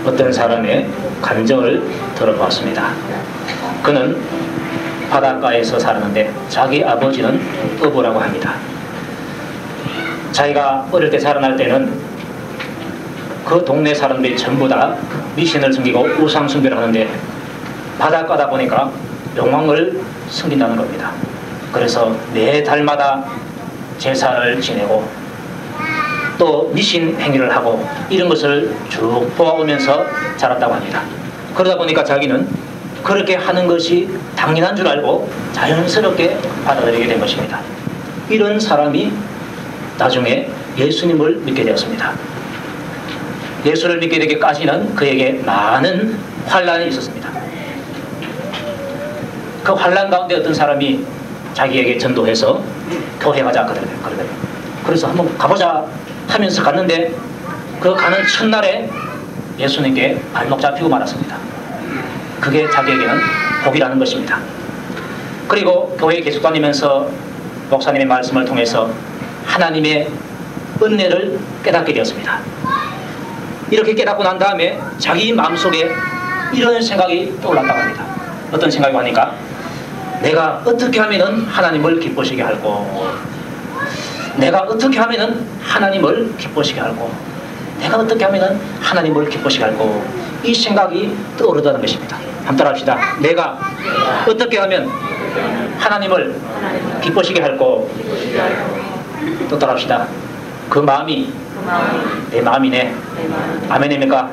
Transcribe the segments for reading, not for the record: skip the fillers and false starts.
어떤 사람의 감정을 들어보았습니다. 그는 바닷가에서 살았는데 자기 아버지는 어부라고 합니다. 자기가 어릴 때 자라날 때는 그 동네 사람들이 전부 다 미신을 섬기고 우상 숭배를 하는데 바닷가다 보니까 용왕을 섬긴다는 겁니다. 그래서 매 달마다 제사를 지내고 또 미신 행위를 하고 이런 것을 쭉 보아오면서 자랐다고 합니다. 그러다 보니까 자기는 그렇게 하는 것이 당연한 줄 알고 자연스럽게 받아들이게 된 것입니다. 이런 사람이 나중에 예수님을 믿게 되었습니다. 예수를 믿게 되기까지는 그에게 많은 환난이 있었습니다. 그 환난 가운데 어떤 사람이 자기에게 전도해서 교회 가자 그러더래요. 그래서 한번 가보자 하면서 갔는데 그 가는 첫날에 예수님께 발목 잡히고 말았습니다. 그게 자기에게는 복이라는 것입니다. 그리고 교회에 계속 다니면서 목사님의 말씀을 통해서 하나님의 은혜를 깨닫게 되었습니다. 이렇게 깨닫고 난 다음에 자기 마음속에 이런 생각이 떠올랐다고 합니다. 어떤 생각이 하니까 내가 어떻게 하면 하나님을 기쁘시게 할고, 내가 어떻게 하면 하나님을 기쁘시게 할고, 내가 어떻게 하면 하나님을 기쁘시게 할고, 이 생각이 떠오르다는 것입니다. 한번 따라합시다. 내가 어떻게 하면 하나님을 기쁘시게 할고, 또 따라합시다. 그 마음이 내 마음이네. 아멘입니까?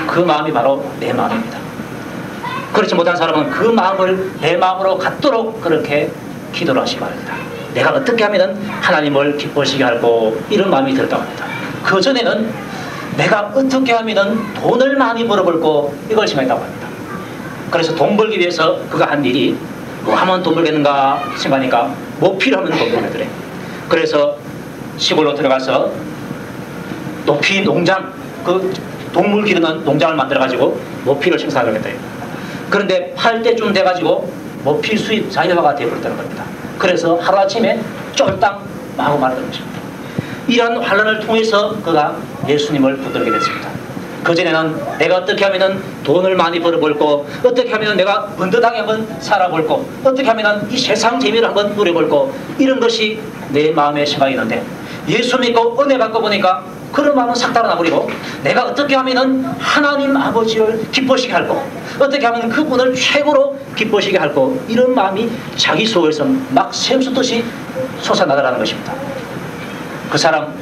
그 마음이 바로 내 마음입니다. 그렇지 못한 사람은 그 마음을 내 마음으로 갖도록 그렇게 기도를 하시기 바랍니다. 내가 어떻게 하면 하나님을 기쁘시게 할고, 이런 마음이 들었다고 합니다. 그 전에는 내가 어떻게 하면 돈을 많이 벌어볼고, 이걸 생각했다고 합니다. 그래서 돈 벌기 위해서 그가 한 일이 뭐 하면 돈 벌겠는가 생각하니까 뭐 필요하면 돈 벌겠더래. 그래서 시골로 들어가서 높이 농장, 그 동물 기르는 농장을 만들어가지고 모피를 생산하겠다. 그런데 팔 때쯤 돼가지고 모피 수입 자유화가 되어버렸다는 겁니다. 그래서 하루아침에 쫄딱 마구 말하는 것입니다. 이런 환난을 통해서 그가 예수님을 붙들게 됐습니다. 그전에는 내가 어떻게 하면 돈을 많이 벌어볼고, 어떻게 하면 내가 번듯하게 한번 살아볼고, 어떻게 하면 이 세상 재미를 한번 누려볼고, 이런 것이 내 마음에 생각이 있는데 예수 믿고 은혜 받고 보니까 그런 마음은 싹 달아나버리고, 내가 어떻게 하면 하나님 아버지를 기쁘시게 할고, 어떻게 하면 그분을 최고로 기쁘시게 할고, 이런 마음이 자기 속에서 막 샘솟듯이 솟아나더라는 것입니다. 그 사람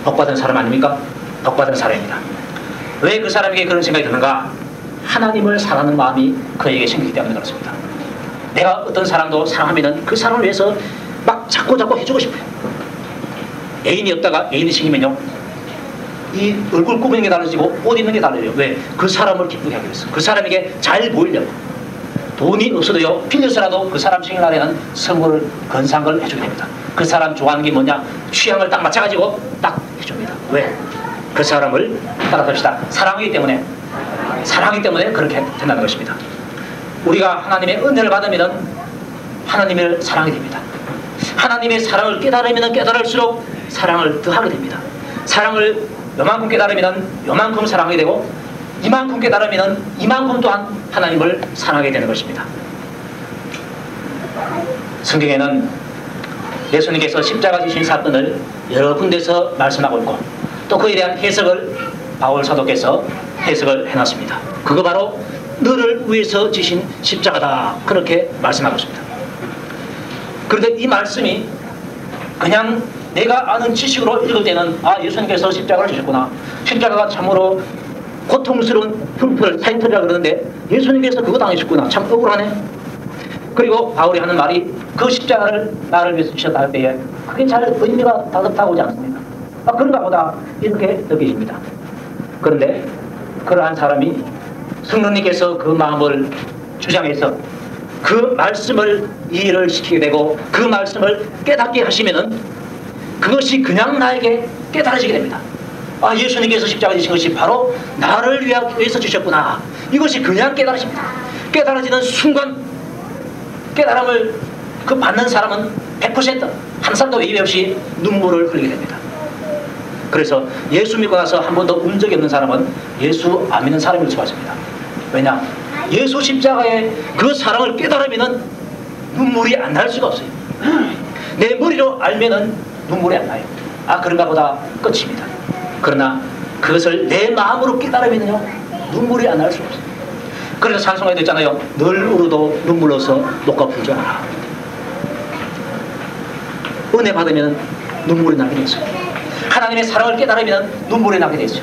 복받은 사람 아닙니까? 복받은 사람입니다. 왜 그 사람에게 그런 생각이 드는가? 하나님을 사랑하는 마음이 그에게 생기기 때문에 그렇습니다. 내가 어떤 사람도 사랑하면 그 사람을 위해서 막 자꾸 해주고 싶어요. 애인이 없다가 애인이 생기면요, 이 얼굴 꾸미는 게 달라지고 옷 입는 게 달라져요. 왜? 그 사람을 기쁘게 하기 위해서, 그 사람에게 잘 보이려고. 돈이 없어도요, 빌려서라도 그 사람 생일날에는 선물을 근사한 걸 해주게 됩니다. 그 사람 좋아하는 게 뭐냐? 취향을 딱 맞춰가지고 딱 해줍니다. 왜? 그 사람을 따라갑시다. 사랑하기 때문에 그렇게 된다는 것입니다. 우리가 하나님의 은혜를 받으면 하나님을 사랑하게 됩니다. 하나님의 사랑을 깨달으면 깨달을수록 사랑을 더하게 됩니다. 사랑을 요만큼 깨달으면 요만큼 사랑하게 되고, 이만큼 깨달으면 이만큼 또한 하나님을 사랑하게 되는 것입니다. 성경에는 예수님께서 십자가 지신 사건을 여러 군데서 말씀하고 있고, 또 그에 대한 해석을 바울 사도께서 해석을 해놨습니다. 그거 바로 너를 위해서 지신 십자가다, 그렇게 말씀하고 있습니다. 그런데 이 말씀이 그냥 내가 아는 지식으로 읽을 때는, 아, 예수님께서 십자가를 지셨구나, 십자가가 참으로 고통스러운 흉터를 사인터리라 그러는데 예수님께서 그거 당하셨구나, 참 억울하네. 그리고 바울이 하는 말이, 그 십자가를 나를 위해서 지셨다 할 때에 그게 잘 의미가 다급하고 오지 않습니다. 아, 그런가 보다, 이렇게 느껴집니다. 그런데 그러한 사람이 성령님께서 그 마음을 주장해서 그 말씀을 이해를 시키게 되고, 그 말씀을 깨닫게 하시면은 그것이 그냥 나에게 깨달아지게 됩니다. 아, 예수님께서 십자가 지신 것이 바로 나를 위해서 주셨구나, 이것이 그냥 깨달아집니다. 깨달아지는 순간 깨달음을 받는 사람은 100% 한 사람도 예외 없이 눈물을 흘리게 됩니다. 그래서 예수 믿고 나서 한 번도 운 적이 없는 사람은 예수 안 믿는 사람을 처하십니다. 왜냐? 예수 십자가의 그 사랑을 깨달으면 눈물이 안 날 수가 없어요. 내 머리로 알면은 눈물이 안 나요. 아, 그런가 보다 끝입니다. 그러나 그것을 내 마음으로 깨달으면요 눈물이 안 날 수가 없어요. 그래서 찬송가에도 있잖아요. 늘 울어도 눈물 흘려서 목가 풀지 않아. 은혜 받으면 눈물이 나게 되죠. 하나님의 사랑을 깨달으면 눈물이 나게 되죠.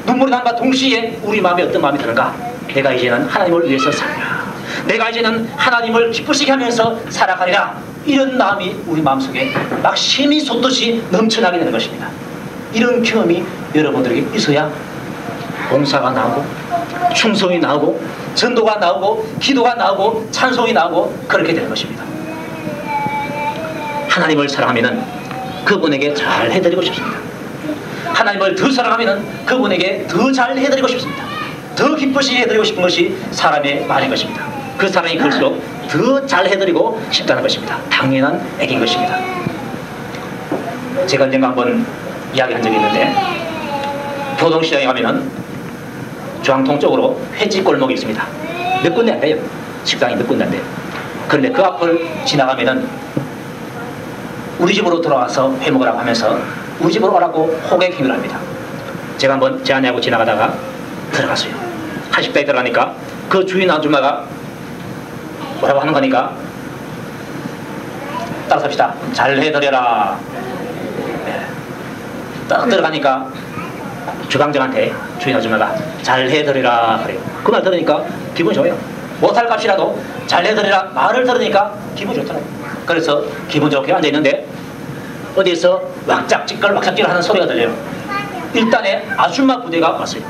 눈물이 남과 동시에 우리 마음에 어떤 마음이 드는가? 내가 이제는 하나님을 위해서 살리라. 내가 이제는 하나님을 기쁘시게 하면서 살아가리라. 이런 마음이 우리 마음속에 막 심이 솟듯이 넘쳐나게 되는 것입니다. 이런 경험이 여러분들에게 있어야 봉사가 나오고 충성이 나오고 전도가 나오고 기도가 나오고 찬송이 나오고 그렇게 되는 것입니다. 하나님을 사랑하면 그분에게 잘 해드리고 싶습니다. 하나님을 더 사랑하면 그분에게 더 잘 해드리고 싶습니다. 더 기쁘시게 해드리고 싶은 것이 사람의 말인 것입니다. 그 사랑이 클수록 더 잘 해드리고 싶다는 것입니다. 당연한 액인 것입니다. 제가 언젠가 한번 이야기한 적이 있는데, 교동시장에 가면은 중앙통 쪽으로 회지 골목이 있습니다. 몇 군데 안 돼요. 식당이 몇 군데 안 돼요. 그런데 그 앞을 지나가면은 우리 집으로 돌아와서 회 먹으라고 하면서 우리 집으로 오라고 호객행위를 합니다. 제가 한번 제 아내하고 지나가다가 들어갔어요. 한식당에 들어가니까 그 주인 아줌마가 뭐라고 하는 거니까 따라삽시다. 잘 해드려라. 네. 딱 들어가니까 주방장한테 주인 아줌마가 잘 해드리라 그래요. 그 말 들으니까 기분이 좋아요. 못할 값이라도 잘 해드리라 말을 들으니까 기분이 좋더라고요. 그래서 기분 좋게 앉아있는데 어디에서 왁짝지껄 하는 소리가 들려요. 일단에 아줌마 부대가 왔어요.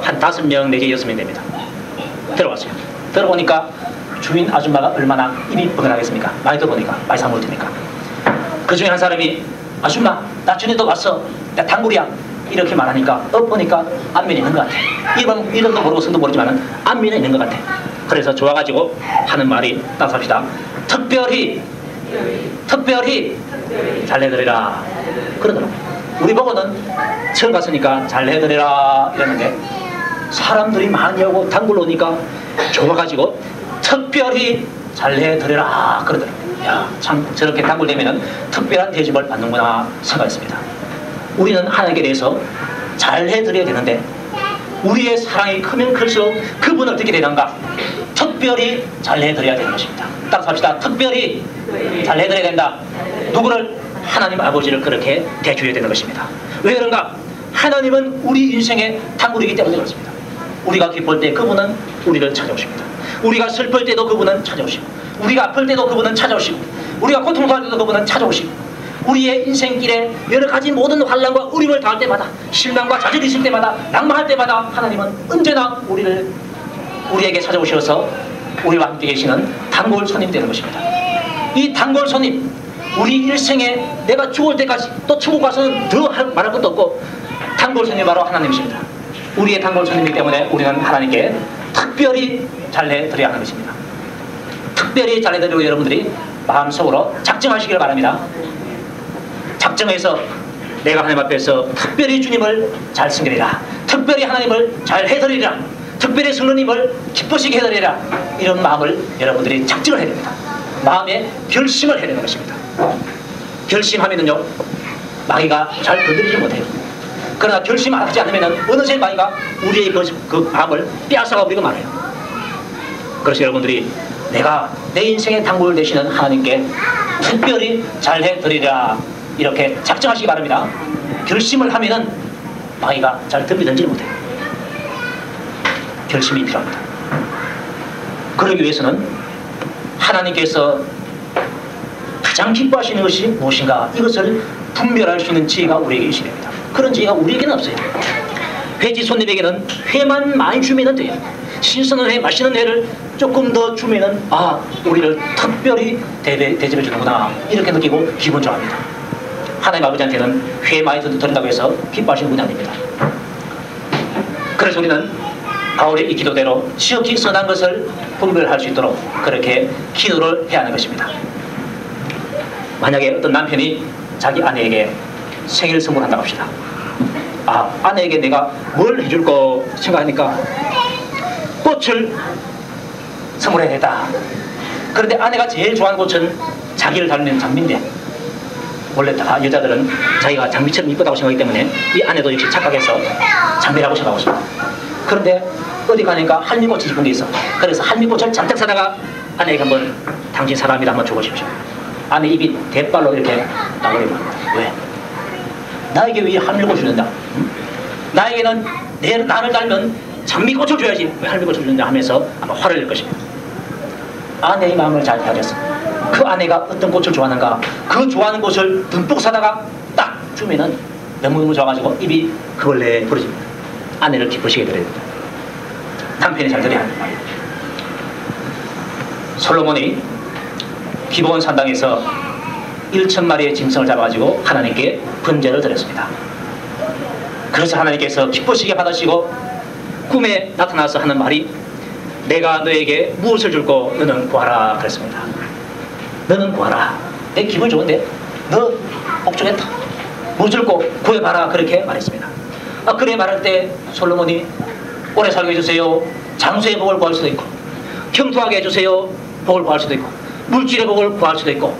한 5명 내지 6명 됩니다. 들어왔어요. 들어오니까 주인 아줌마가 얼마나 입이 뻐근하겠습니까? 많이 들어보니까 많이 사먹을 테니까. 그 중에 한 사람이 아줌마 나 전에도 왔어. 나 단골이야. 이렇게 말하니까 엎으니까 안면이 있는 것 같아. 이름도 모르고 성도 모르지만 안면이 있는 것 같아. 그래서 좋아가지고 하는 말이 따라합시다. 특별히 잘 해드리라 그러더라고요. 우리 보고는 처음 갔으니까 잘 해드리라 이랬는데 사람들이 많이 오고 단골로 오니까 좋아가지고 특별히 잘 해드리라 그러더라고요. 야, 참 저렇게 단골되면 특별한 대접을 받는구나 생각했습니다. 우리는 하나님께 대해서 잘 해드려야 되는데 우리의 사랑이 크면 클수록 그분을 어떻게 되는가? 특별히 잘 해드려야 되는 것입니다. 따라서 합시다. 특별히 잘 해드려야 된다. 누구를? 하나님 아버지를 그렇게 대줘야 되는 것입니다. 왜 그런가? 하나님은 우리 인생의 단골이기 때문에 그렇습니다. 우리가 기쁠 때 그분은 우리를 찾아오십니다. 우리가 슬플 때도 그분은 찾아오시고 우리가 아플 때도 그분은 찾아오시고 우리가 고통받을 때도 그분은 찾아오시고 우리의 인생길에 여러 가지 모든 환난과 어려움을 당할 때마다 실망과 좌절이 있을 때마다 낭망할 때마다 하나님은 언제나 우리에게 찾아오셔서 우리와 함께 계시는 단골 손님이 되는 것입니다. 이 단골 손님, 우리 일생에 내가 죽을 때까지 또 천국 가서는 더 말할 것도 없고 단골 손님이 바로 하나님이십니다. 우리의 단골 손님이기 때문에 우리는 하나님께 특별히 잘해드려야 하는 것입니다. 특별히 잘해드리고 여러분들이 마음속으로 작정하시길 바랍니다. 작정해서 내가 하나님 앞에서 특별히 주님을 잘 섬기리라, 특별히 하나님을 잘 해드리리라, 특별히 성령님을 기쁘시게 해드리라, 이런 마음을 여러분들이 작정을 해야 됩니다. 마음에 결심을 해야 되는 것입니다. 결심하면은요 마귀가 잘 건드리지 못해요. 그러나 결심 안 하지 않으면 어느새 마귀가 우리의 그 마음을 빼앗아가 버리고 말아요. 그래서 여러분들이 내가 내 인생의 단골 되시는 하나님께 특별히 잘 해드리라 이렇게 작정하시기 바랍니다. 결심을 하면은 마귀가 잘 덤비든지 못해요. 결심이 필요합니다. 그러기 위해서는 하나님께서 가장 기뻐하시는 것이 무엇인가, 이것을 분별할 수 있는 지혜가 우리에게 있어야 됩니다. 그런 지혜가 우리에게는 없어요. 회지 손님에게는 회만 많이 주면 돼요. 신선한 회, 맛있는 회를 조금 더 주면은 우리를 특별히 대접해 주는구나 이렇게 느끼고 기분 좋아합니다. 하나님 아버지한테는 회 많이 드린다고 해서 기뻐하시는 분이 아닙니다. 그래서 우리는 바울의 이 기도대로 지극히 선한 것을 분별할 수 있도록 그렇게 기도를 해야 하는 것입니다. 만약에 어떤 남편이 자기 아내에게 생일 선물한다고 합시다. 아, 아내에게 내가 뭘 해줄까 생각하니까 꽃을 선물해야 되겠다. 그런데 아내가 제일 좋아하는 꽃은 자기를 닮은 장미인데, 원래 다 여자들은 자기가 장미처럼 이쁘다고 생각하기 때문에 이 아내도 역시 착각해서 장미라고 생각하고 있습니다. 그런데 어디 가니까 할미꽃이 이쁜 게 있어. 그래서 할미꽃을 잔뜩 사다가 아내에게 한번 당신 사람이라 한번 줘보십시오. 아내 입이 대빨로 이렇게 나버리고, 왜? 나에게 왜 할미꽃을 주는다? 응? 나에게는 나를 닮은 장미꽃을 줘야지 왜 할미꽃을 주는다 하면서 아마 화를 낼 것입니다. 아내의 마음을 잘 알겠어. 그 아내가 어떤 꽃을 좋아하는가, 그 좋아하는 꽃을 듬뿍 사다가 딱 주면은 너무너무 좋아가지고 입이 그벌레 부러집니다. 아내를 기쁘시게 드려야 됩니다. 남편이 잘 드려야 합니다. 솔로몬이 기브온 산당에서 1,000마리의 짐승을 잡아가지고 하나님께 번제를 드렸습니다. 그래서 하나님께서 기쁘시게 받으시고 꿈에 나타나서 하는 말이, 내가 너에게 무엇을 줄고 너는 구하라 그랬습니다. 너는 구하라. 내 기분 좋은데 너 복종했다. 뭐 줄고 구해봐라 그렇게 말했습니다. 그래 말할 때 솔로몬이 오래 살게 해주세요, 장수의 복을 구할 수도 있고, 형통하게 해주세요 복을 구할 수도 있고, 물질의 복을 구할 수도 있고,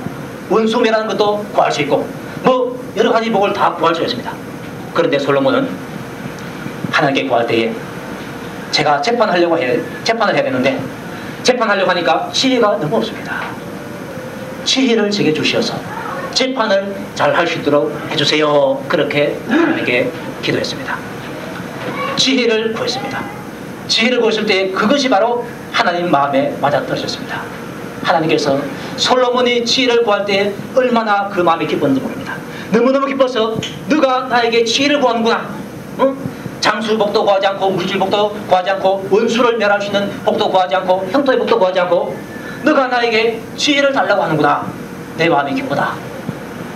원수매라는 것도 구할 수 있고, 뭐 여러 가지 복을 다 구할 수 있습니다. 그런데 솔로몬은 하나님께 구할 때에 제가 재판을 해야 되는데 재판하려고 하니까 지혜가 너무 없습니다. 지혜를 제게 주시어서 재판을 잘 할 수 있도록 해주세요. 그렇게 하나님께 기도했습니다. 지혜를 구했습니다. 지혜를 구했을 때 그것이 바로 하나님 마음에 맞아떨어졌습니다. 하나님께서 솔로몬이 지혜를 구할 때 얼마나 그 마음이 기뻤는지 모릅니다. 너무너무 기뻐서 너가 나에게 지혜를 구하는구나. 응? 장수 복도 구하지 않고, 물질 복도 구하지 않고, 원수를 멸할 수 있는 복도 구하지 않고, 형통의 복도 구하지 않고, 너가 나에게 지혜를 달라고 하는구나. 내 마음이 기쁘다.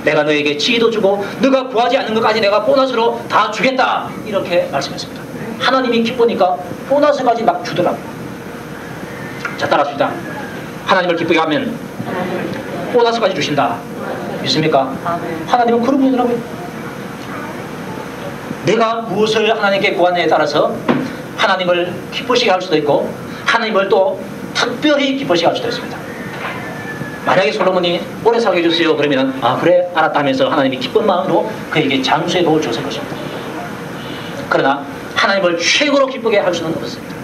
내가 너에게 지혜도 주고 너가 구하지 않는 것까지 내가 보너스로 다 주겠다. 이렇게 말씀했습니다. 하나님이 기쁘니까 보너스까지 막 주더라고요. 자, 따라합시다. 하나님을 기쁘게 하면 보너스까지 주신다. 믿습니까? 하나님은 그런 분이더라고요. 내가 무엇을 하나님께 구하느냐에 따라서 하나님을 기쁘시게 할 수도 있고, 하나님을 또 특별히 기쁘시게 할 수도 있습니다. 만약에 솔로몬이 오래 살게 해주세요 그러면 그래 알았다 하면서 하나님이 기쁜 마음으로 그에게 장수의 복을 줬을 것입니다. 그러나 하나님을 최고로 기쁘게 할 수는 없습니다.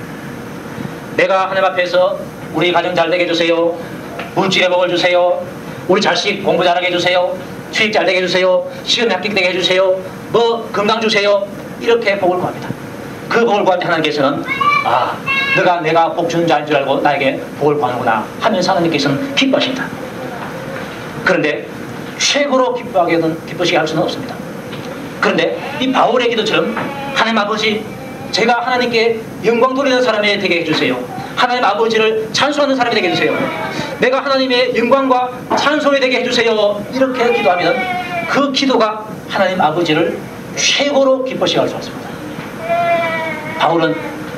내가 하나님 앞에서 우리 가정 잘 되게 해주세요, 물질의 복을 주세요, 우리 자식 공부 잘하게 해주세요, 수익 잘 되게 해주세요, 시험에 합격되게 해주세요, 뭐 건강 주세요, 이렇게 복을 구합니다. 그 복을 구할 때 하나님께서는 너가 내가 복 주는 자인 줄 알고 나에게 복을 구하는구나 하면서 하나님께서는 기뻐하신다. 그런데 최고로 기쁘시게 할 수는 없습니다. 그런데 이 바울의 기도처럼 하나님 아버지, 제가 하나님께 영광 돌리는 사람이 되게 해주세요, 하나님 아버지를 찬송하는 사람이 되게 해주세요, 내가 하나님의 영광과 찬송이 되게 해주세요, 이렇게 기도하면 그 기도가 하나님 아버지를 최고로 기쁘시게 할 수 있습니다. 바울은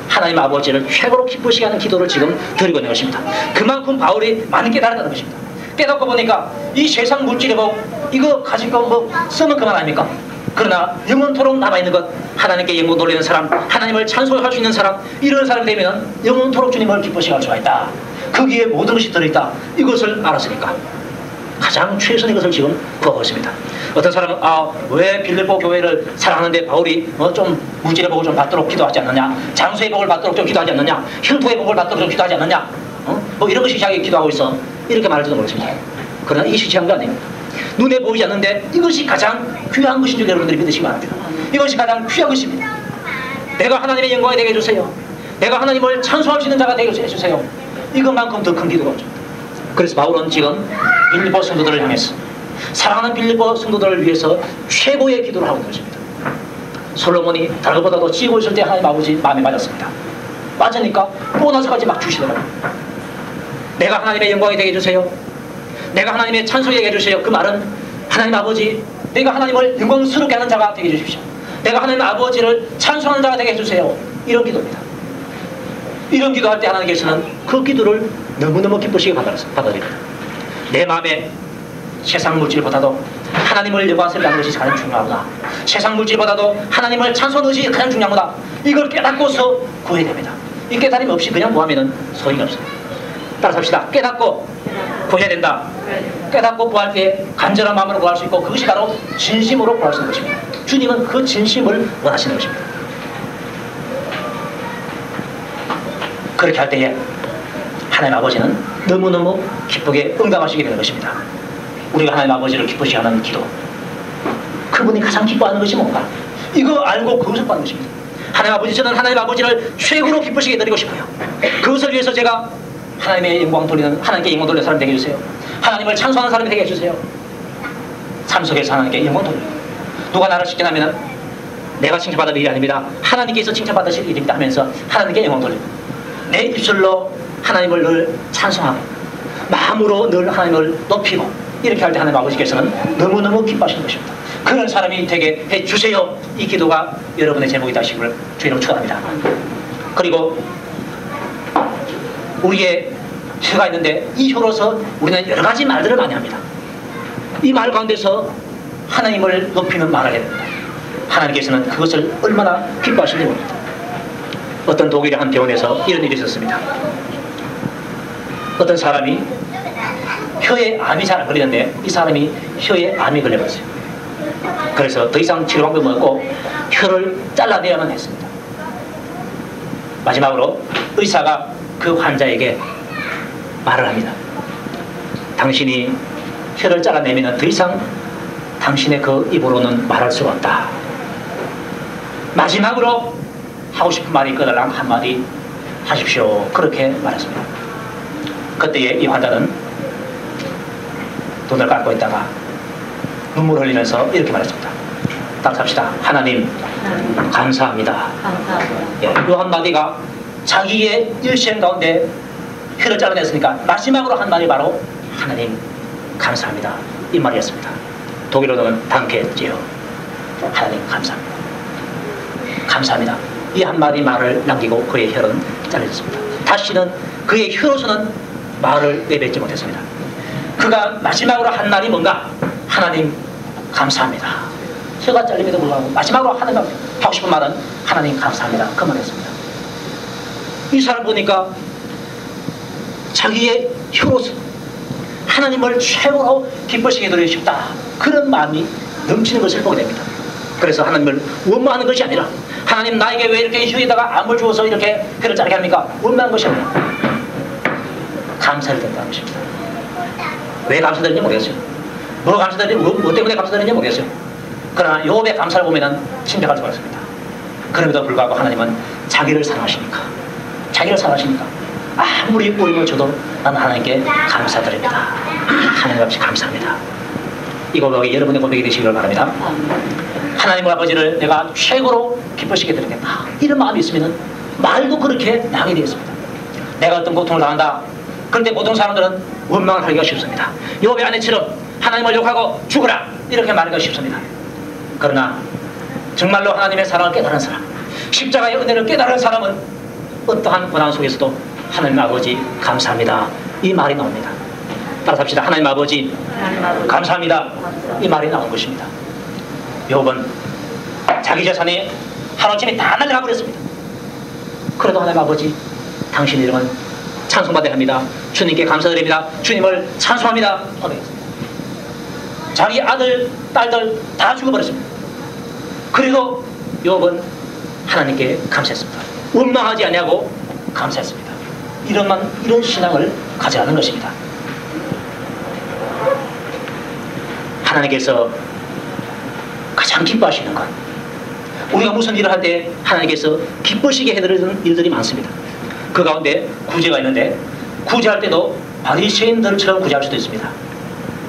하나님 아버지를 최고로 기쁘시게 하는 기도를 지금 드리고 있는 것입니다. 그만큼 바울이 많이 깨달았다는 것입니다. 깨닫고 보니까 이 세상 물질의 복, 이거 가지고 뭐 쓰면 그만 아닙니까? 그러나 영원토록 남아있는 것, 하나님께 영광 돌리는 사람, 하나님을 찬송할 수 있는 사람, 이런 사람이 되면 영원토록 주님을 기쁘시게 할 수가 있다. 거기에 모든 것이 들어있다. 이것을 알았으니까 가장 최선의 것을 지금 구하고 있습니다. 어떤 사람은 왜 빌립보 교회를 사랑하는데 바울이 좀 물질의 복을 좀 받도록 기도하지 않느냐, 장수의 복을 받도록 좀 기도하지 않느냐, 형통의 복을 받도록 좀 기도하지 않느냐, 뭐 이런 것이 시작에 기도하고 있어, 이렇게 말할지도 모르겠습니다. 그러나 이것이 중요한 거 아닙니다. 눈에 보이지 않는데 이것이 가장 귀한 것인 줄 여러분들이 믿으시기 바랍니다. 이것이 가장 귀한 것입니다. 내가 하나님의 영광이 되게 해주세요, 내가 하나님을 찬송할 수 있는 자가 되게 해주세요, 이것만큼 더 큰 기도가 없습니다. 그래서 바울은 지금 빌립보 성도들을 향해서, 사랑하는 빌립보 성도들을 위해서 최고의 기도를 하고 있는 것입니다. 솔로몬이 다른 것보다도 찌고 있을 때 하나님 아버지 마음에 맞았습니다. 맞으니까 보너스까지 막 주시더라고요. 내가 하나님의 영광이 되게 해주세요, 내가 하나님의 찬송이 되게 해주세요. 그 말은 하나님 아버지, 내가 하나님을 영광스럽게 하는 자가 되게 해주십시오, 내가 하나님 아버지를 찬송하는 자가 되게 해주세요, 이런 기도입니다. 이런 기도할 때 하나님께서는 그 기도를 너무너무 기쁘시게 받아들입니다. 내 마음에 세상 물질보다도 하나님을 영광스럽게 하는 것이 가장 중요하구나. 세상 물질보다도 하나님을 찬송하는 것이 가장 중요하구나. 이걸 깨닫고서 구해야 됩니다. 이 깨달음이 없이 그냥 구하면 소용이 없어요. 따라서 합시다. 깨닫고 구해야 된다. 깨닫고 구할 때 간절한 마음으로 구할 수 있고, 그것이 바로 진심으로 구할 수 있는 것입니다. 주님은 그 진심을 원하시는 것입니다. 그렇게 할 때에 하나님 아버지는 너무너무 기쁘게 응답하시게 되는 것입니다. 우리가 하나님 아버지를 기쁘시게 하는 기도, 그분이 가장 기뻐하는 것이 뭔가, 이거 알고 그것을 받는 것입니다. 하나님 아버지, 저는 하나님 아버지를 최고로 기쁘시게 드리고 싶어요. 그것을 위해서 제가 하나님의 영광 돌리는, 하나님께 영광 돌리는 사람이 되게 해주세요. 하나님을 찬송하는 사람이 되게 해주세요. 삶 속에서 하나님께 영광 돌려요. 누가 나를 칭찬하면 내가 칭찬받을 일이 아닙니다. 하나님께서 칭찬받으실 일입니다 하면서 하나님께 영광 돌립니다. 내 입술로 하나님을 늘 찬송하고 마음으로 늘 하나님을 높이고, 이렇게 할 때 하나님 아버지께서는 너무너무 기뻐하시는 것입니다. 그런 사람이 되게 해주세요. 이 기도가 여러분의 제목이 되시기를 주의로 축원합니다. 그리고 우리의 혀가 있는데, 이 혀로서 우리는 여러 가지 말들을 많이 합니다. 이 말 가운데서 하나님을 높이는 말을 해야 됩니다. 하나님께서는 그것을 얼마나 기뻐하시는지 모릅니다. 어떤 독일의 한 병원에서 이런 일이 있었습니다. 어떤 사람이 혀에 암이 잘 안 걸리는데, 이 사람이 혀에 암이 걸려버렸어요. 그래서 더 이상 치료 방법이 없고 혀를 잘라내야만 했습니다. 마지막으로 의사가 그 환자에게 말을 합니다. 당신이 혀를 잘라내면 더 이상 당신의 그 입으로는 말할 수가 없다. 마지막으로 하고 싶은 말이 있거든 한마디 하십시오. 그렇게 말했습니다. 그때에 이 환자는 눈을 감고 있다가 눈물 흘리면서 이렇게 말했습니다. 따라합시다. 하나님 감사합니다. 예, 이 한마디가 자기의 일생 가운데 혀를 잘라냈으니까 마지막으로 한 말이 바로 하나님 감사합니다, 이 말이었습니다. 독일어로는 단케지요. 하나님 감사합니다. 감사합니다. 이 한마디 말을 남기고 그의 혀는 잘려졌습니다. 다시는 그의 혀로서는 말을 내뱉지 못했습니다. 그가 마지막으로 한 말이 뭔가? 하나님 감사합니다. 혀가 잘림에도 불구하고 마지막으로 하나님 하고 싶은 말은 하나님 감사합니다, 그 말이었습니다. 이 사람 보니까 자기의 혀로서 하나님을 최고로 기쁘시게 드리고 싶다, 그런 마음이 넘치는 것을 보게 됩니다. 그래서 하나님을 원망하는 것이 아니라, 하나님 나에게 왜 이렇게 혀에다가 암을 주어서 이렇게 혀를 자르게 합니까? 원망한 것이 아니라 감사를 드린다는 것입니다. 왜 감사드리는지 모르겠어요. 뭐 감사드리는지, 뭐 때문에 감사드리는지 모르겠어요. 그러나 욥의 감사를 보면 심각할 수가 있습니다. 그럼에도 불구하고 하나님은 자기를 사랑하시니까, 아무리 뿌림을 줘도 나는 하나님께 감사드립니다. 하나님 아버지 감사합니다. 이 고백이 여러분의 고백이 되시기를 바랍니다. 하나님 아버지를 내가 최고로 기쁘시게 드리겠다, 이런 마음이 있으면 말도 그렇게 나가게 되었습니다. 내가 어떤 고통을 당한다, 그런데 보통 사람들은 원망을 하기가 쉽습니다. 욥의 아내처럼 하나님을 욕하고 죽으라, 이렇게 말하기가 쉽습니다. 그러나 정말로 하나님의 사랑을 깨달은 사람, 십자가의 은혜를 깨달은 사람은 어떠한 고난 속에서도 하나님 아버지 감사합니다, 이 말이 나옵니다. 따라서 합시다. 하나님 아버지 감사합니다, 이 말이 나온 것입니다. 욥은 자기 재산이 하루아침에 다 날아가 버렸습니다. 그래도 하나님 아버지 당신 이름은 찬송받아야 합니다, 주님께 감사드립니다, 주님을 찬송합니다 하겠습니다. 자기 아들, 딸들 다 죽어버렸습니다. 그리고 욥은 하나님께 감사했습니다. 원망하지 아니하고 감사했습니다. 이런 신앙을 가져가는 것입니다. 하나님께서 가장 기뻐하시는 것, 우리가 무슨 일을 할 때 하나님께서 기쁘시게 해드리는 일들이 많습니다. 그 가운데 구제가 있는데, 구제할 때도 바리새인들처럼 구제할 수도 있습니다.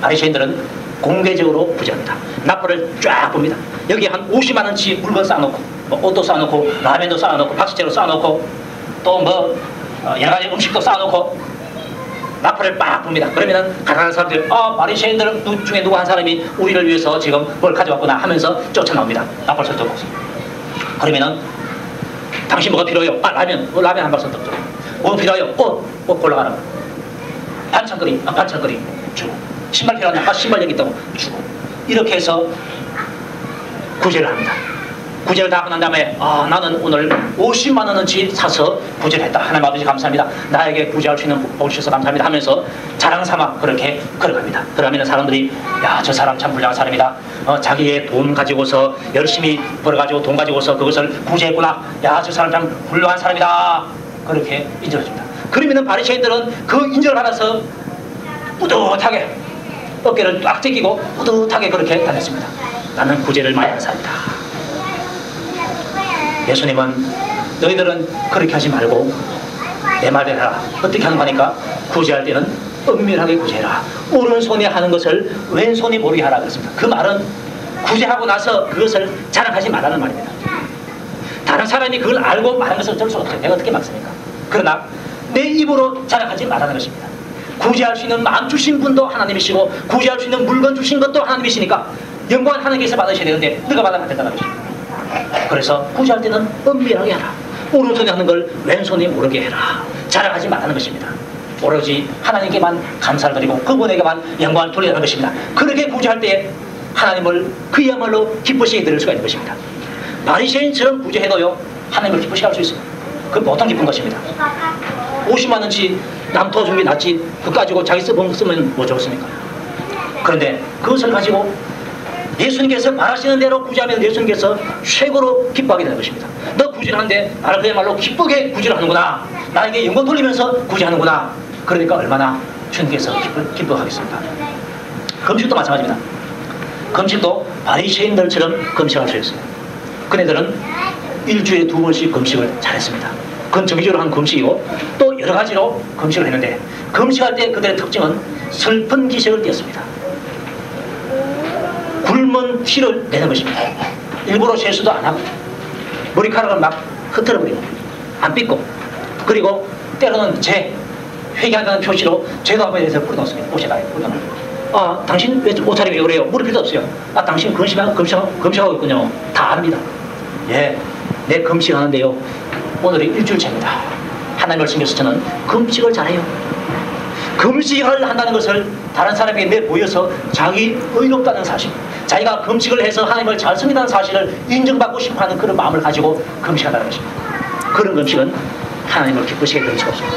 바리새인들은 공개적으로 구제합니다. 나팔을 쫙 봅니다. 여기 한 50만 원치 물건 쌓아놓고, 뭐 옷도 쌓아놓고, 라면도 쌓아놓고, 박스채로 쌓아놓고, 또 뭐 여러 가지 음식도 쌓아놓고 나팔을 빡 봅니다. 그러면은 가난한 사람들, 바리새인들 중에 누구 한 사람이 우리를 위해서 지금 뭘 가져왔구나 하면서 쫓아나옵니다. 나팔 소리 듣고. 그러면은 당신 뭐가 필요해요? 라면 한 박스 듣죠. 뭐 필요해요? 옷 골라가라. 반찬거리 주고. 신발 필요하냐? 신발 여기 있다고 주고. 이렇게 해서 구제를 합니다. 구제를 다 하고 난 다음에 나는 오늘 50만 원어치 사서 구제를 했다. 하나님 아버지 감사합니다. 나에게 구제할 수 있는 복을 주셔서 감사합니다 하면서 자랑 삼아 그렇게 걸어갑니다. 그러면 사람들이 야, 저 사람 참 훌륭한 사람이다. 자기의 돈 가지고서 열심히 벌어가지고 돈 가지고서 그것을 구제했구나. 야, 저 사람 참 훌륭한 사람이다. 그렇게 인정해줍니다. 그러면 바리새인들은 그 인정을 받아서 뿌듯하게 어깨를 딱 제끼고 뿌듯하게 그렇게 다녔습니다. 나는 구제를 많이 하는 사람이다. 예수님은 너희들은 그렇게 하지 말고 내 말대로 해라. 어떻게 하는 거니까 구제할 때는 은밀하게 구제해라. 오른손이 하는 것을 왼손이 모르게 하라 그랬습니다. 그 말은 구제하고 나서 그것을 자랑하지 말라는 말입니다. 다른 사람이 그걸 알고 말하는 것은 어쩔 수 없어요. 내가 어떻게 막습니까? 그러나 내 입으로 자랑하지 말라는 것입니다. 구제할 수 있는 마음 주신 분도 하나님이시고 구제할 수 있는 물건 주신 것도 하나님이시니까 영광은 하나님께서 받으셔야 되는데 너가 받으면 안 된다는 것입니다. 그래서 구제할 때는 은밀하게 하라. 오른손이 하는 걸 왼손이 모르게 해라. 자랑하지 말라는 것입니다. 오로지 하나님께만 감사를 드리고 그분에게만 영광을 돌리라는 것입니다. 그렇게 구제할 때 하나님을 그야말로 기쁘시게 드릴 수가 있는 것입니다. 바리새인처럼 구제해도요 하나님을 기쁘시게 할 수 있습니다. 그건 보통 기쁜 것입니다. 50만 원치 남 도와준 게 낫지 그거 가지고 자기 쓰면 뭐 좋습니까? 그런데 그것을 가지고 예수님께서 말하시는 대로 구제하면 예수님께서 최고로 기뻐하게 되는 것입니다. 너 구제를 하는데 나를 그야말로 기쁘게 구제를 하는구나. 나에게 영광 돌리면서 구제하는구나. 그러니까 얼마나 주님께서 기뻐하겠습니까? 금식도 마찬가지입니다. 금식도 바리새인들처럼 금식할 수 있어요. 그네들은 일주일에 2번씩 금식을 잘했습니다. 그건 정기적으로 한 금식이고 또 여러 가지로 금식을 했는데 금식할 때 그들의 특징은 슬픈 기색을 띄었습니다. 굶은 티를 내는 것입니다. 일부러 세수도 안 하고 머리카락을 막 흩어버리고 안 빗고 그리고 때로는 회개한다는 표시로 죄도 한번 해서 뿌려놓습니다. 옷에다 뿌려놓고 당신 왜 옷차림이 그래요? 물을 필요 없어요. 당신 금식하고 있군요. 다 압니다. 예, 내 금식하는데요 오늘이 일주일째입니다. 하나님을 섬겨서 저는 금식을 잘해요. 금식을 한다는 것을 다른 사람에게 내보여서 자기 의롭다는 사실, 자기가 금식을 해서 하나님을 잘 섬긴다는 사실을 인정받고 싶어하는 그런 마음을 가지고 금식한다는 것입니다. 그런 금식은 하나님을 기쁘시게 될 수가 없습니다.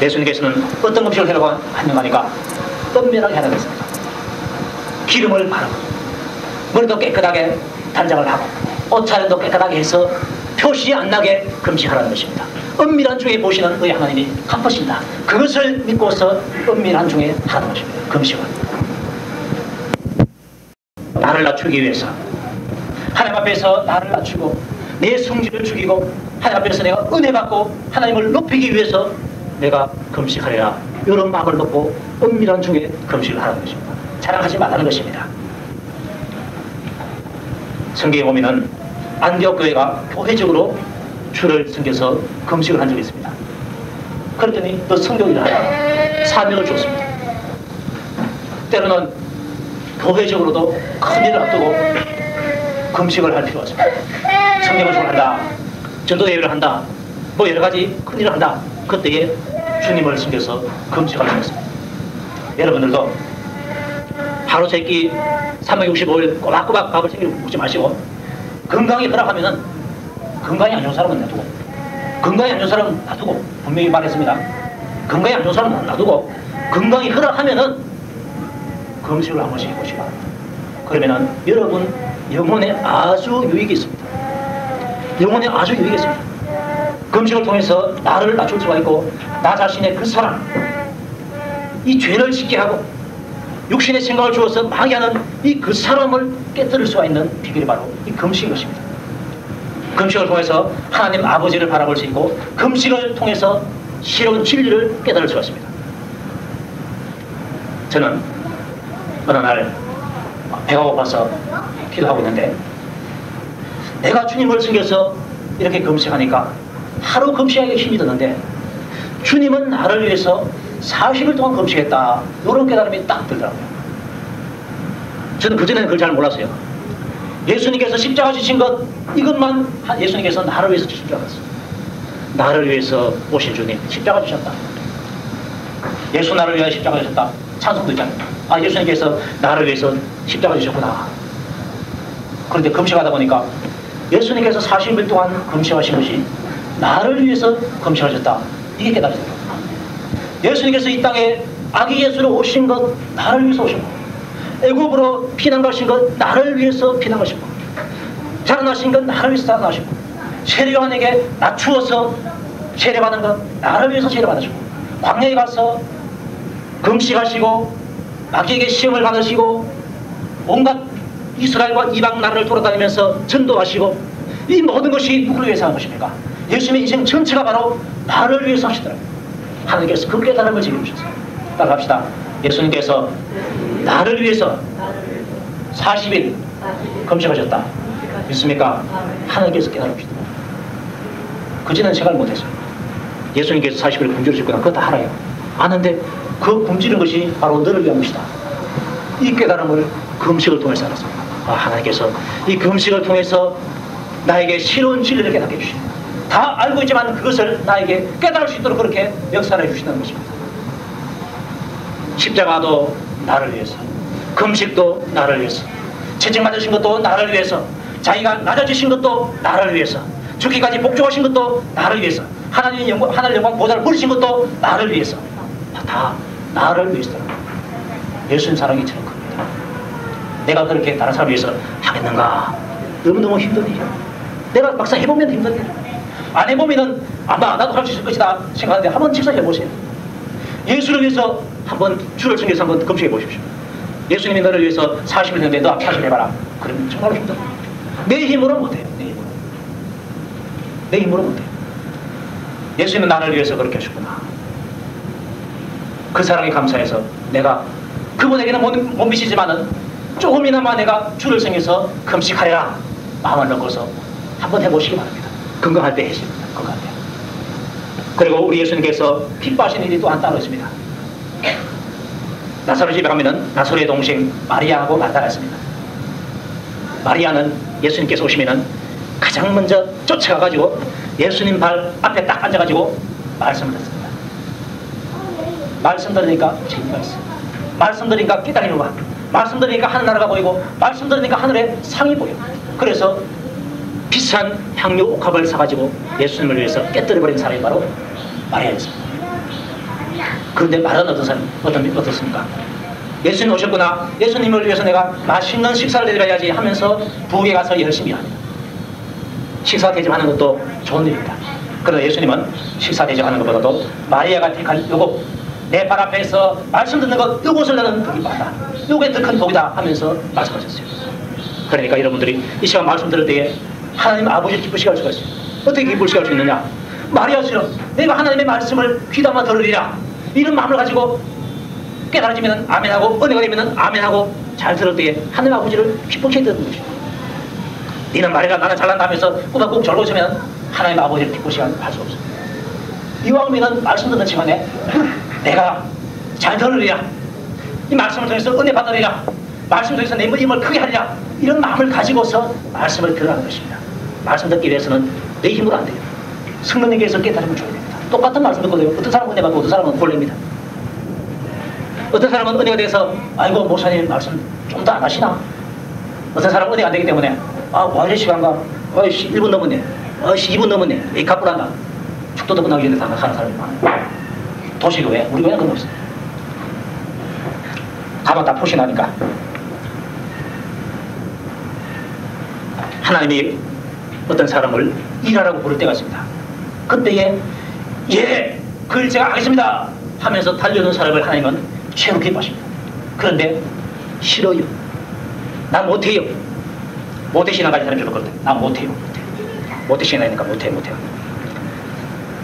예수님께서는 어떤 금식을 하라고 하니까 은밀하게 하라고 했습니다. 기름을 바르고 머리도 깨끗하게 단장을 하고 옷차림도 깨끗하게 해서 표시 안 나게 금식하라는 것입니다. 은밀한 중에 보시는 의의 하나님이 갚으신다. 그것을 믿고서 은밀한 중에 하는 것입니다. 금식은 나를 낮추기 위해서 하나님 앞에서 나를 낮추고 내 성질을 죽이고 하나님 앞에서 내가 은혜 받고 하나님을 높이기 위해서 내가 금식하리라. 이런 마음을 놓고 은밀한 중에 금식을 하는 것입니다. 자랑하지 말라는 것입니다. 성경에 보면은 안디옥 교회가 교회적으로 주를 섬겨서 금식을 한 적이 있습니다. 그랬더니 또 성경을 하라 사명을 줬습니다. 때로는 교회적으로도 큰 일을 앞두고 금식을 할 필요가 있습니다. 성경을 한다, 전도대회를 한다, 뭐 여러 가지 큰 일을 한다. 그때에 주님을 섬겨서 금식할 수 있습니다. 여러분들도 하루 세끼 365일 꼬박꼬박 밥을 챙겨 먹지 마시고 건강이 허락하면은 건강이 안 좋은 사람은 놔두고 건강이 안 좋은 사람은 놔두고 분명히 말했습니다. 건강이 안 좋은 사람은 놔두고 건강이 허락하면은 금식을 한 번씩 해보시기 바랍니다. 그러면은 여러분 영혼에 아주 유익이 있습니다. 영혼에 아주 유익이 있습니다. 금식을 통해서 나를 낮출 수가 있고 나 자신의 그 사람 이 죄를 짓게 하고 육신의 생각을 주어서 망해하는 이 그 사람을 깨뜨릴 수가 있는 비결이 바로 이 금식인 것입니다. 금식을 통해서 하나님 아버지를 바라볼 수 있고 금식을 통해서 새로운 진리를 깨달을 수가 있습니다. 저는 어느 날 배가 고파서 기도하고 있는데 내가 주님을 섬겨서 이렇게 금식하니까 하루 금식하기 힘이 드는데 주님은 나를 위해서 40일 동안 금식했다. 이런 깨달음이 딱 들더라고요. 저는 그전에는 그걸 잘 몰랐어요. 예수님께서 십자가 지신 것 이것만 예수님께서 나를 위해서 지신 줄 알았어요. 나를 위해서 오신 주님 십자가 지셨다. 예수 나를 위하여 십자가 지셨다. 찬송도 있잖아요. 아, 예수님께서 나를 위해서 십자가 지셨구나. 그런데 금식하다 보니까 예수님께서 40일 동안 금식하신 것이 나를 위해서 금식하셨다. 이게 깨달아져요. 예수님께서 이 땅에 아기 예수로 오신 것 나를 위해서 오신 것, 애굽으로 피난 가신 것 나를 위해서 피난 가신 것, 자라나신 것 나를 위해서 자라나신 것, 세례요한에게 낮추어서 세례받은 것 나를 위해서 세례받으시고, 광야에 가서 금식하시고 마귀에게 시험을 받으시고 온갖 이스라엘과 이방 나라를 돌아다니면서 전도하시고, 이 모든 것이 누구를 위해서 한 것입니까? 예수님의 인생 전체가 바로 나를 위해서 하시더라고요. 하나님께서 그 깨달음을 제게 주셨어요. 따라갑시다. 예수님께서 나를 위해서 40일 금식하셨다. 믿습니까? 하나님께서 깨달으시다. 그지는 생각을 못했어요. 예수님께서 40일 굶주리셨구나. 그거 다 알아요. 아는데 그 굶주린 것이 바로 너를 위한 것이다. 이 깨달음을 금식을 통해서 알았습니다. 아, 하나님께서 이 금식을 통해서 나에게 새로운 진리를 깨닫게 해주십니다. 다 알고 있지만 그것을 나에게 깨달을 수 있도록 그렇게 역사를 해주시는 것입니다. 십자가도 나를 위해서, 금식도 나를 위해서, 채찍맞으신 것도 나를 위해서, 자기가 낮아지신 것도 나를 위해서, 죽기까지 복종하신 것도 나를 위해서, 하나님 영광 보좌를 버리신 것도 나를 위해서, 다 나를 위해서더라고요. 예수님 사랑이 저는 큽니다. 내가 그렇게 다른 사람을 위해서 하겠는가? 너무너무 힘든 일이야. 내가 막상 해보면 힘든 일이야. 안 해보면은 아마 나도 할 수 있을 것이다 생각하는데 한번 직사해보세요. 예수를 위해서 한번 주를 챙겨서 한번 금식해 보십시오. 예수님이 너를 위해서 40일 했는데 너 40일 해봐라. 그러면 정말로 힘들어. 내 힘으로 못해요. 내 힘으로 못해요. 예수님은 나를 위해서 그렇게 하셨구나. 그 사랑에 감사해서 내가 그분에게는 못 미치지만은 조금이나마 내가 주를 챙겨서 금식하리라 마음을 넣고서 한번 해보시기 바랍니다. 건강할 때 해십니다. 건강할 때. 그리고 우리 예수님께서 기뻐하시는 일이 또한 따로 있습니다. 나사로 집에 가면은 나사로의 동생 마리아하고 마다가 있습니다. 마리아는 예수님께서 오시면은 가장 먼저 쫓아가가지고 예수님 발 앞에 딱 앉아가지고 말씀을 듣습니다. 말씀 들으니까 재미가 있어요. 말씀 들으니까 깨달음이 와. 말씀 들으니까 하늘나라가 보이고, 말씀 들으니까 하늘에 상이 보여. 그래서 비싼 향료 옥합을 사가지고 예수님을 위해서 깨뜨려버린 사람이 바로 마리아였습니다. 그런데 마리아는 어떤 사람, 어떻습니까? 예수님 오셨구나. 예수님을 위해서 내가 맛있는 식사를 대접해야지 하면서 부엌에 가서 열심히 합니다. 식사 대접하는 것도 좋은 일입니다. 그러나 예수님은 식사 대접하는 것보다도 마리아가 택한 요거, 내 발 앞에서 말씀 듣는 것, 요것을 나는 덕이 받다. 요게 더 큰 복이다 하면서 말씀하셨어요. 그러니까 여러분들이 이 시간 말씀 들을 때에 하나님 아버지를 기쁘시게 할 수가 있어요. 어떻게 기쁘시게 할 수 있느냐? 마리아처럼 내가 하나님의 말씀을 귀담아 들으리라, 이런 마음을 가지고 깨달아지면 아멘하고, 은혜가 되면 아멘하고 잘 들을 때에 하나님 아버지를 기쁘게 듣는 것이죠. 니는 말이라 나는 잘난다 하면서 꾸덕꾸덕 절고 있으면 하나님 아버지를 기쁘시게 할 수 없어요. 이왕이면 말씀 듣는 시간에 내가 잘 들으리라, 이 말씀을 통해서 은혜 받으리라, 말씀을 통해서 내 힘을 크게 하리라, 이런 마음을 가지고서 말씀을 들으라는 것입니다. 말씀 듣기 위해서는 내 힘으로 안 돼요. 성령님께서 깨달음을 줘야 됩니다. 똑같은 말씀 듣거든요. 어떤 사람은 은혜 받고 어떤 사람은 홀립니다. 어떤 사람은 은혜가 돼서 아이고 목사님 말씀 좀 더 안 하시나? 어떤 사람은 은혜가 안 되기 때문에 와 이래 시간가? 1분 넘었네. 2분 넘었네. 이 갑불한다. 축도도 끝나기 전에 가는 사람이 많아요. 도시교회, 우리 교회는 그런 거 없어요. 가면 다 포신하니까. 하나님이 어떤 사람을 일하라고 부를 때가 있습니다. 그때에 그 일 제가 하겠습니다 하면서 달려오는 사람을 하나님은 최고 기뻐하십니다. 그런데 싫어요. 난 못해요. 못해시나까지 사람이 그렇거든. 난 못해요. 못해시나니까 못해요.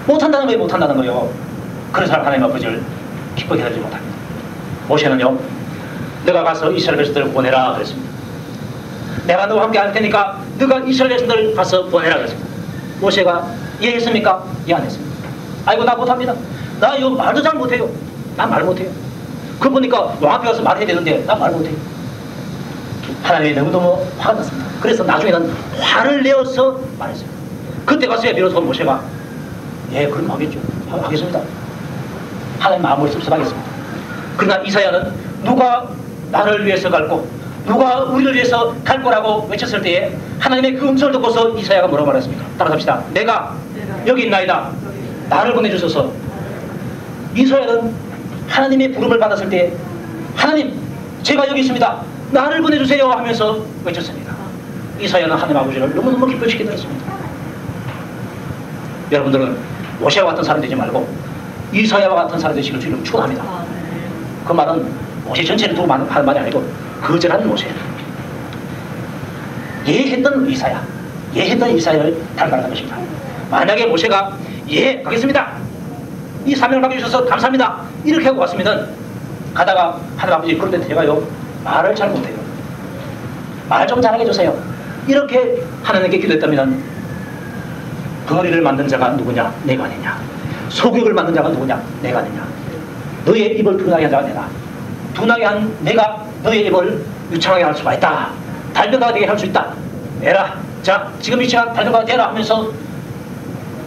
못한다는 거예요. 못한다는 거예요. 그런 사람 하나님 아버지를 기쁘게 하지 못합니다. 모세는요, 너가 가서 이스라엘 백성들을 보내라 그랬습니다. 내가 너와 함께 할 테니까 너가 이스라엘 백성들을 가서 보내라 그랬습니다. 모세가 예 했습니까? 예 안 했습니다. 아이고 나 못합니다. 나 이거 말도 잘 못해요. 난 말 못해요. 그거 보니까 왕 앞에 가서 말해야 되는데 난 말 못해요. 하나님이 너무너무 화가 났습니다. 그래서 나중에는 화를 내어서 말했어요. 그때 가서야 비로소 모세가 예 그럼 하겠죠. 하겠습니다. 하나님 마음을 씁쓸하겠습니다. 그러나 이사야는 누가 나를 위해서 갈고 누가 우리를 위해서 갈 거라고 외쳤을 때에 하나님의 그 음성을 듣고서 이사야가 뭐라고 말했습니까? 따라갑시다. 내가 여기 있나이다. 나를 보내주소서. 이사야는 하나님의 부름을 받았을 때 하나님 제가 여기 있습니다. 나를 보내주세요 하면서 외쳤습니다. 이사야는 하나님 아버지를 너무너무 기쁘시게 들었습니다. 여러분들은 모세와 같은 사람 되지 말고 이사야와 같은 사람 되시길 주님 축원합니다. 그 말은 모세 전체를 두고 하는 말이 아니고 거절하는 모세, 예했던 이사야, 예했던 이사야를 닮아가는 것입니다. 만약에 모세가 예 가겠습니다, 이 사명을 맡겨주셔서 감사합니다 이렇게 하고 갔으면 가다가 하나님 아버지 그런데 제가요 말을 잘 못해요, 말 좀 잘하게 해주세요 이렇게 하나님께 기도했다면 덩어리를 만든 자가 누구냐? 내가 아니냐. 소국을 만든 자가 누구냐? 내가 아니냐. 너의 입을 둔하게 한 자가 내가, 둔하게 한 내가 너의 입을 유창하게 할 수가 있다. 달변가가 되게 할 수 있다. 에라, 자 지금 이 시간 달변가가 되라 하면서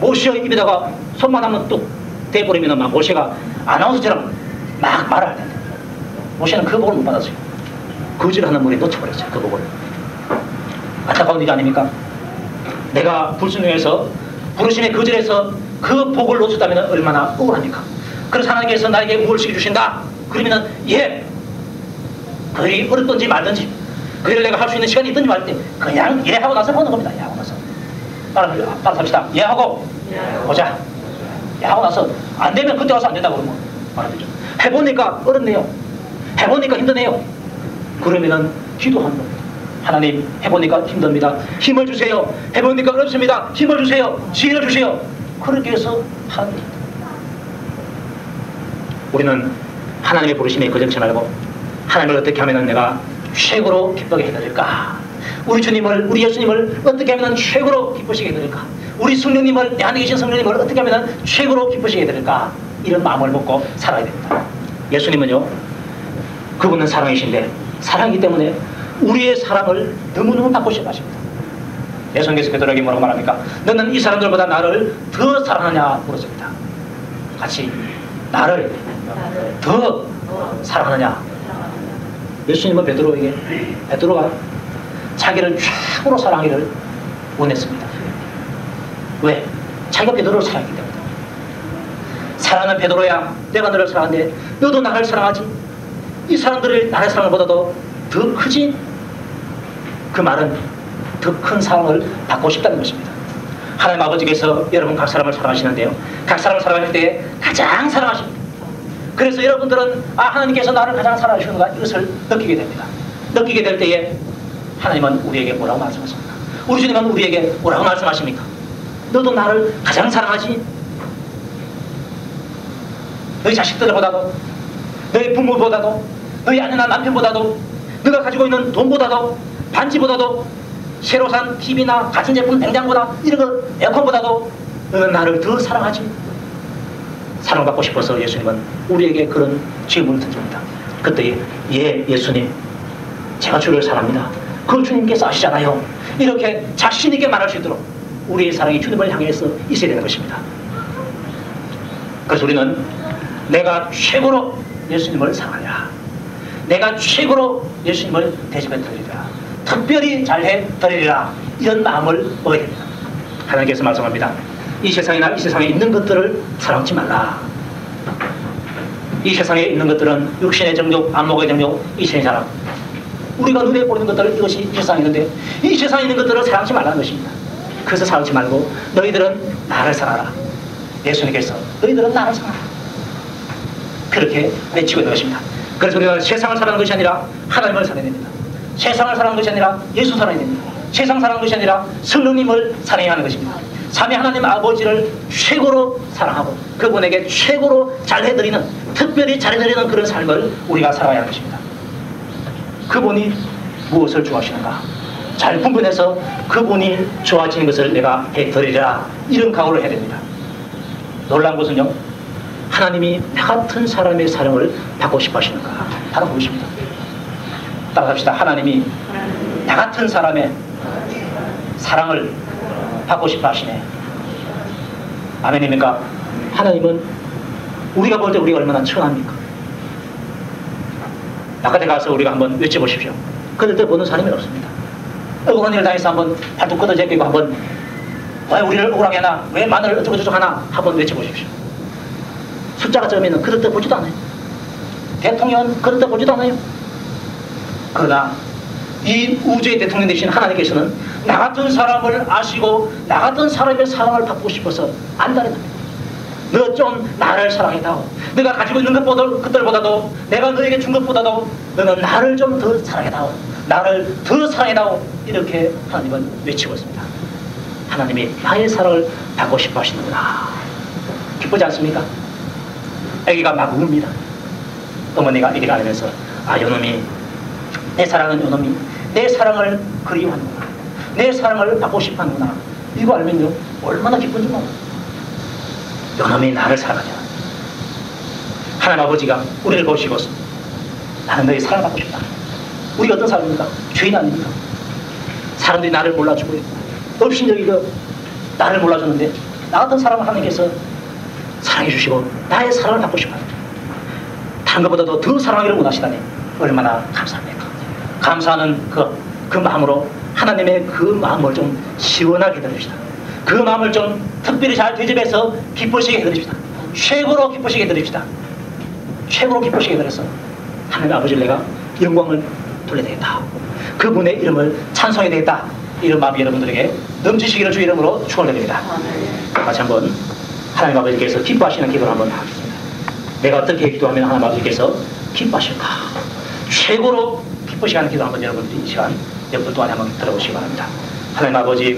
모세의 입에다가 손만 하면 뚝 대버리면 막 모세가 아나운서처럼 막 말할 텐데 모세는 그 복을 못 받았어요. 거짓하는 물에 놓쳐버렸어요. 그 복을. 안타까운 일 아닙니까? 내가 불순종해서 부르심에 거절해서 그 복을 놓쳤다면 얼마나 억울합니까? 그래서 하나님께서 나에게 무엇을 주신다? 그러면은 예, 그리 어렵든지 말든지 그를 내가 할 수 있는 시간이 있든지 말 때 그냥 예 하고 나서 보는 겁니다. 예 하고 나서 따라합시다. 예 하고 보자. 예 하고 나서 안 되면 그때 와서 안 된다고 그러면 말하죠. 해보니까 어렵네요. 해보니까 힘드네요. 그러면은 기도하는 겁니다. 하나님 해보니까 힘듭니다. 힘을 주세요. 해보니까 어렵습니다. 힘을 주세요. 지혜를 주세요. 그렇게 해서 하는 겁니다. 우리는 하나님의 부르심에 거절치 말고 하나님을 어떻게 하면 내가 최고로 기쁘게 해드릴까? 우리 주님을, 우리 예수님을 어떻게 하면 최고로 기쁘시게 해드릴까? 우리 성령님을, 내 안에 계신 성령님을 어떻게 하면 최고로 기쁘시게 해드릴까? 이런 마음을 먹고 살아야 됩니다. 예수님은요, 그분은 사랑이신데 사랑이기 때문에 우리의 사랑을 너무너무 받고 싶어 하십니다. 예수님께서 베드로에게 뭐라고 말합니까? 너는 이 사람들보다 나를 더 사랑하냐 물었습니다. 같이 나를 더 사랑하느냐. 예수님은 베드로가 자기를 최고로 사랑하기를 원했습니다. 왜? 자기가 베드로를 사랑했기 때문에. 사랑하는 베드로야, 내가 너를 사랑하는데 너도 나를 사랑하지? 이 사람들이 나의 사랑을 보다도 더 크지? 그 말은 더 큰 사랑을 받고 싶다는 것입니다. 하나님 아버지께서 여러분 각 사람을 사랑하시는데요, 각 사람을 사랑할 때 가장 사랑하십니다. 그래서 여러분들은 하나님께서 나를 가장 사랑하시는가 이것을 느끼게 됩니다. 느끼게 될 때에 하나님은 우리에게 뭐라고 말씀하십니까? 우리 주님은 우리에게 뭐라고 말씀하십니까? 너도 나를 가장 사랑하지? 너희 자식들보다도, 너희 부모보다도, 너희 아내나 남편보다도, 너가 가지고 있는 돈보다도, 반지보다도, 새로 산 TV나 가전제품 냉장보다, 이런 거 에어컨보다도 너는 나를 더 사랑하지? 사랑받고 싶어서 예수님은 우리에게 그런 질문을 던집니다. 그때 예, 예수님, 제가 주를 사랑합니다. 그 주님께서 아시잖아요. 이렇게 자신 있게 말할 수 있도록 우리의 사랑이 주님을 향해서 있어야 되는 것입니다. 그래서 우리는 내가 최고로 예수님을 사랑하랴, 내가 최고로 예수님을 대접해 드리리라, 특별히 잘해 드리리라, 이런 마음을 먹어야 됩니다. 하나님께서 말씀합니다. 이 세상이나 이 세상에 있는 것들을 사랑하지 말라. 이 세상에 있는 것들은 육신의 정욕, 안목의 정욕, 이체의 자랑, 우리가 눈에 보이는 것들, 이것이 이 세상에 있는데 이 세상에 있는 것들을 사랑하지 말라는 것입니다. 그래서 사랑하지 말고 너희들은 나를 사랑하라. 예수님께서 너희들은 나를 사랑하라, 그렇게 외치고 있는 것입니다. 그래서 우리가 세상을 사랑하는 것이 아니라 하나님을 사랑해야 됩니다. 세상을 사랑하는 것이 아니라 예수 사랑해야 됩니다. 세상 사랑하는 것이 아니라 성령님을 사랑해야 하는 것입니다. 삼위 하나님 아버지를 최고로 사랑하고 그분에게 최고로 잘해드리는, 특별히 잘해드리는 그런 삶을 우리가 살아야 하는 것입니다. 그분이 무엇을 좋아하시는가 잘 분분해서 그분이 좋아하시는 것을 내가 해드리라, 이런 각오를 해야 됩니다. 놀라운 것은요, 하나님이 나 같은 사람의 사랑을 받고 싶어 하시는가 바로 그것입니다. 따라합시다. 하나님이 나 같은 사람의 사랑을 받고 싶어 하시네. 아멘입니까? 하나님은 우리가 볼 때 우리가 얼마나 천합니까? 바깥에 가서 우리가 한번 외쳐보십시오. 그들도 보는 사람이 없습니다. 억울한 일을 당해서 한번 발도 걷어제끼고 한번 왜 우리를 억울하게 하나, 왜 마늘을 어쩌고저쩌고 하나 한번 외쳐보십시오. 숫자가 적으면 그들도 보지도 않아요. 대통령은 그들도 보지도 않아요. 그러나 이 우주의 대통령 되신 하나님께서는 나 같은 사람을 아시고 나 같은 사람의 사랑을 받고 싶어서 안달이 납니다. 너 좀 나를 사랑해다오. 내가 가지고 있는 것들보다도 내가 너에게 준 것보다도 너는 나를 좀 더 사랑해다오. 나를 더 사랑해다오. 이렇게 하나님은 외치고 있습니다. 하나님이 나의 사랑을 받고 싶어 하시는구나. 기쁘지 않습니까? 아기가 막 웁니다. 어머니가 아기를 안으면서 아, 요놈이 내 사랑은 요놈이 내 사랑을 그리워하는구나. 내 사랑을 받고 싶어 하는구나. 이거 알면요 얼마나 기쁜지 몰라요. 요놈이 나를 사랑하냐. 하나님 아버지가 우리를 보시고 나는 너의 사랑을 받고 싶다. 우리가 어떤 사람입니까? 죄인 아닙니까? 사람들이 나를 몰라주고 업신여기고 나를 몰라주는데 나 같은 사람을 하나님께서 사랑해 주시고 나의 사랑을 받고 싶어요. 다른 것보다도 더 사랑하기를 원하시다니 얼마나 감사합니까? 감사하는 그 마음으로 하나님의 그 마음을 좀 시원하게 해드립시다. 그 마음을 좀 특별히 잘 되짚어서 기쁘시게 해드립시다. 최고로 기쁘시게 해드립시다. 최고로 기쁘시게 해드려서 하나님 아버지를 내가 영광을 돌려야 되겠다. 그분의 이름을 찬송해야 되겠다. 이런 마음이 여러분들에게 넘치시기를 주 이름으로 축원드립니다. 같이 한번 하나님 아버지께서 기뻐하시는 기도를 한번 하겠습니다. 내가 어떻게 기도하면 하나님 아버지께서 기뻐하실까? 최고로 기쁘시게 하는 기도 한번 여러분들이 이 시간 몇 분 동안에 한번 들어보시기 바랍니다. 하나님 아버지